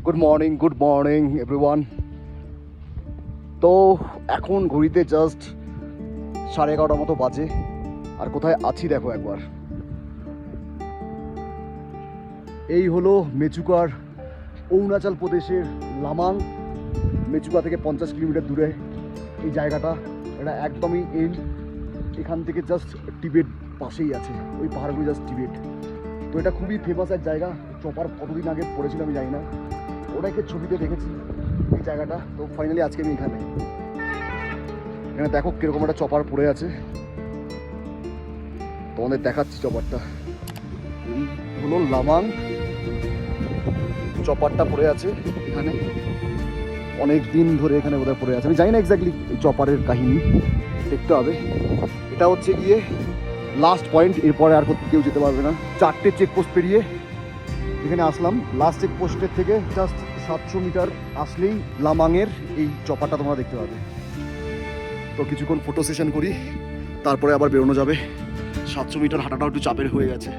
Good morning everyone. তো এখন ঘড়িতে জাস্ট 11:30 মতো বাজে। আর কোথায় আছি দেখো একবার। এই হলো মেচুকার অরুণাচল প্রদেশের লামাং। মেচুকা থেকে 50 কিলোমিটার দূরে এই জায়গাটা। এটা একদমই এন্ড। এখান থেকে জাস্ট টিবেট পাশেই আছে, ওই পাহাড়গুলো জাস্ট টিবেট। তো এটা খুবই ফেমাস এক জায়গা। চপার কতদিন আগে পড়েছিল আমি জানি না, ওটাকে ছবিতে দেখেছি এই জায়গাটা। তো ফাইনালি আজকে আমি এখানে দেখো কিরকম একটা চপার পড়ে আছে, তোমাদের দেখাচ্ছি চপারটা। এই হলো লামাং, চপারটা পড়ে আছে এখানে অনেক দিন ধরে। এখানে বোধহয় পড়ে আছে, আমি জানি না এক্স্যাক্টলি চপারের কাহিনী, দেখতে হবে। এটা হচ্ছে গিয়ে লাস্ট পয়েন্ট, এরপরে আর কেউ যেতে পারবে না। 4টে চেকপোস্ট পেরিয়ে এখানে আসলাম। লাস্ট চেকপোস্টের থেকে জাস্ট 700 মিটার আসলেই লামাংয়ের এই চপারটা তোমরা দেখতে পাবে। তো কিছুক্ষণ ফটো সেশন করি, তারপরে আবার বেরোনো যাবে। 700 মিটার হাঁটাটাও একটু চাপের হয়ে গেছে।